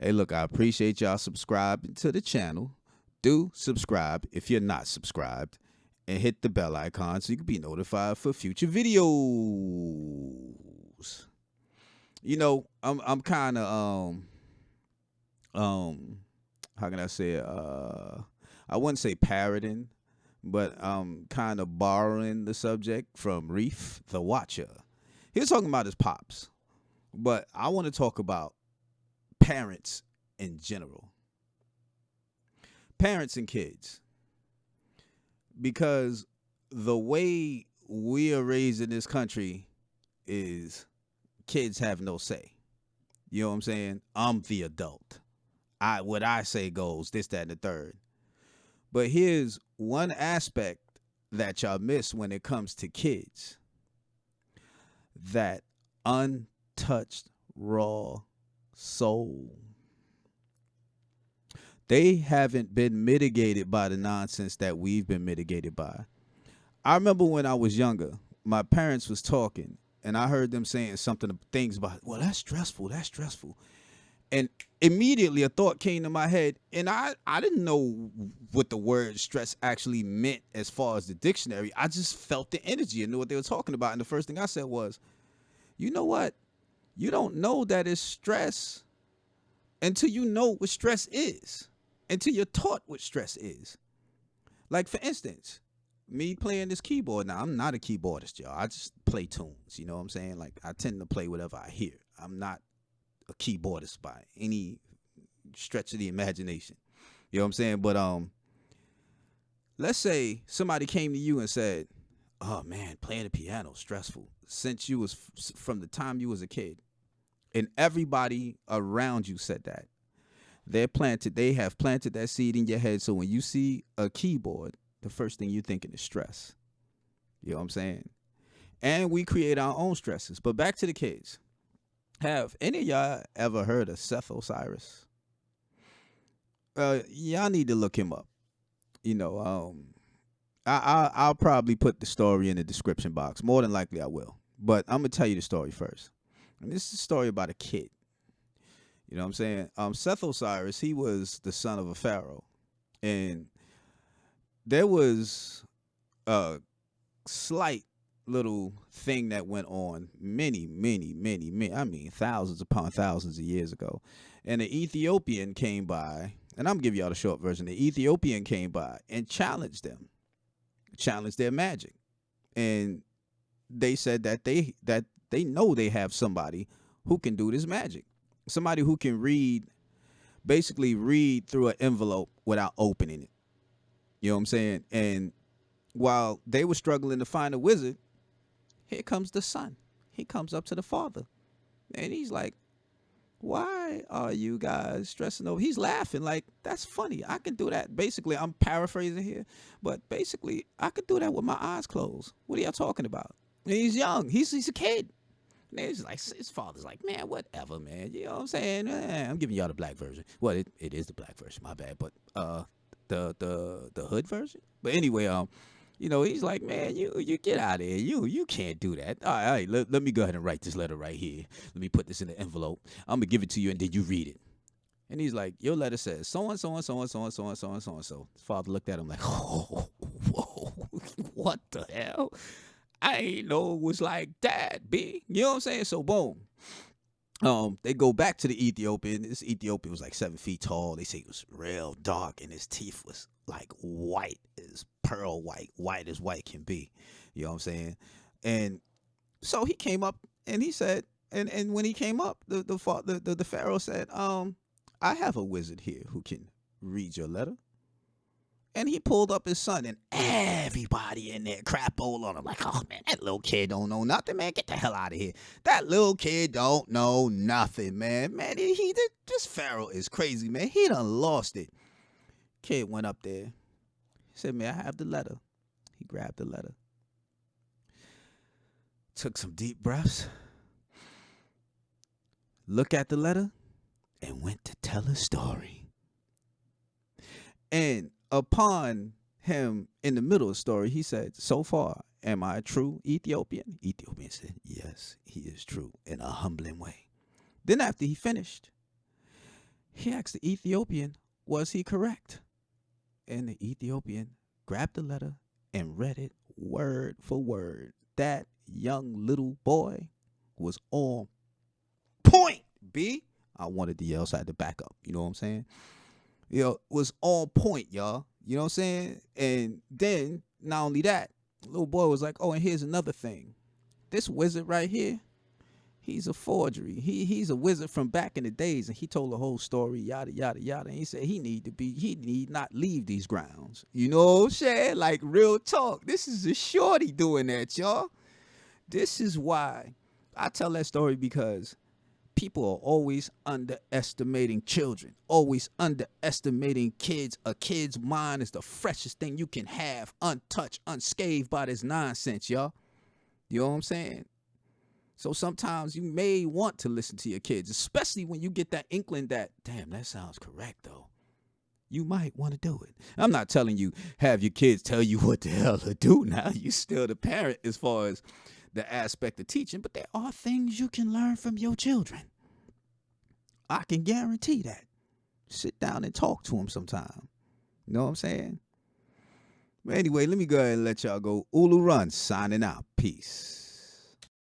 Hey, look, I appreciate y'all subscribing to the channel. Do subscribe if you're not subscribed, and hit the bell icon so you can be notified for future videos. I'm kind of um how can I say it? I wouldn't say parroting, but I'm kind of borrowing the subject from Reef the Watcher. He was talking about his pops, but I want to talk about parents in general. Parents and kids. Because the way we are raised in this country is kids have no say. You know what I'm saying? I'm the adult. What I say goes, this, that, and the third. But here's one aspect that y'all miss when it comes to kids. That untouched raw soul. They haven't been mitigated by the nonsense that we've been mitigated by. I remember when I was younger, my parents was talking and I heard them saying something things about, well, that's stressful, that's stressful. And immediately a thought came to my head, and I didn't know what the word stress actually meant as far as the dictionary. I just felt the energy and knew what they were talking about. And the first thing I said was, you know what? You don't know that it's stress until you know what stress is, until you're taught what stress is. Like, for instance, me playing this keyboard now, I'm not a keyboardist, y'all. I just play tunes, you know what I'm saying? Like, I tend to play whatever I hear. I'm not a keyboardist by any stretch of the imagination. You know what I'm saying? But let's say somebody came to you and said, "Oh man, playing the piano is stressful." Since you was from the time you was a kid, and everybody around you said that, they have planted that seed in your head. So when you see a keyboard, the first thing you're thinking is stress. You know what I'm saying? And we create our own stresses. But back to the kids. Have any of y'all ever heard of Seth Osiris? Y'all need to look him up. You know, I'll probably put the story in the description box. More than likely, I will. But I'm gonna tell you the story first. And this is a story about a kid. You know what I'm saying? Seth Osiris, he was the son of a pharaoh, and there was a slight little thing that went on I mean, thousands upon thousands of years ago. And the Ethiopian came by, and I'm gonna give y'all the short version. The Ethiopian came by and challenged them, challenged their magic. And they said that they know they have somebody who can do this magic. Somebody who can basically read through an envelope without opening it. You know what I'm saying? And while they were struggling to find a wizard, here comes the son. He comes up to the father, and he's like, "Why are you guys stressing over?" He's laughing like, "That's funny. I can do that." Basically, I'm paraphrasing here, but basically, I could do that with my eyes closed. What are y'all talking about? And he's young. He's a kid. And he's like, his father's like, "Man, whatever, man. You know what I'm saying? I'm giving y'all the black version. Well, it is the black version. My bad, but the hood version. But anyway, he's like, "Man, you get out of here. You can't do that. All right, let me go ahead and write this letter right here. Let me put this in the envelope. I'm gonna give it to you, and then you read it." And he's like, "Your letter says so and so and so and so and so and so and so and so." His father looked at him like, "Oh, whoa, what the hell? I ain't know it was like that, B." You know what I'm saying? So boom. They go back to the Ethiopian. This Ethiopian was like 7 feet tall. They say he was real dark, and his teeth was like white as pearl white, white as white can be. You know what I'm saying? And so he came up and he said, and when he came up, the pharaoh said, "I have a wizard here who can read your letter." And he pulled up his son, and everybody in there crap all on him. Like, "Oh, man, that little kid don't know nothing, man. Get the hell out of here. That little kid don't know nothing, man. Man, this Pharaoh is crazy, man. He done lost it." Kid went up there. He said, "May I have the letter?" He grabbed the letter, took some deep breaths, looked at the letter, and went to tell a story. And upon him in the middle of the story, he said, "So far, am I a true Ethiopian?" Ethiopian said, "Yes, he is true," in a humbling way. Then after he finished, He asked the Ethiopian, was he correct? And the Ethiopian grabbed the letter and read it word for word. That young little boy was on point, B. I wanted to yell, so I had to back up. You know what I'm saying? Was on point, y'all. You know what I'm saying? And then, not only that, little boy was like, oh, and here's another thing. This wizard right here, he's a forgery. He's a wizard from back in the days, and he told the whole story, yada yada yada. And he said he need not leave these grounds. You know what I'm saying? Like real talk. This is a shorty doing that, y'all. This is why I tell that story, because people are always underestimating children, always underestimating kids. A kid's mind is the freshest thing you can have, untouched, unscathed by this nonsense, y'all. You know what I'm saying? So sometimes you may want to listen to your kids, especially when you get that inkling that, damn, that sounds correct, though. You might want to do it. I'm not telling you have your kids tell you what the hell to do now. You're still the parent as far as the aspect of teaching, but there are things you can learn from your children. I can guarantee that. Sit down and talk to them sometime. You know what I'm saying? But anyway, let me go ahead and let y'all go. Ulu Run signing out. Peace.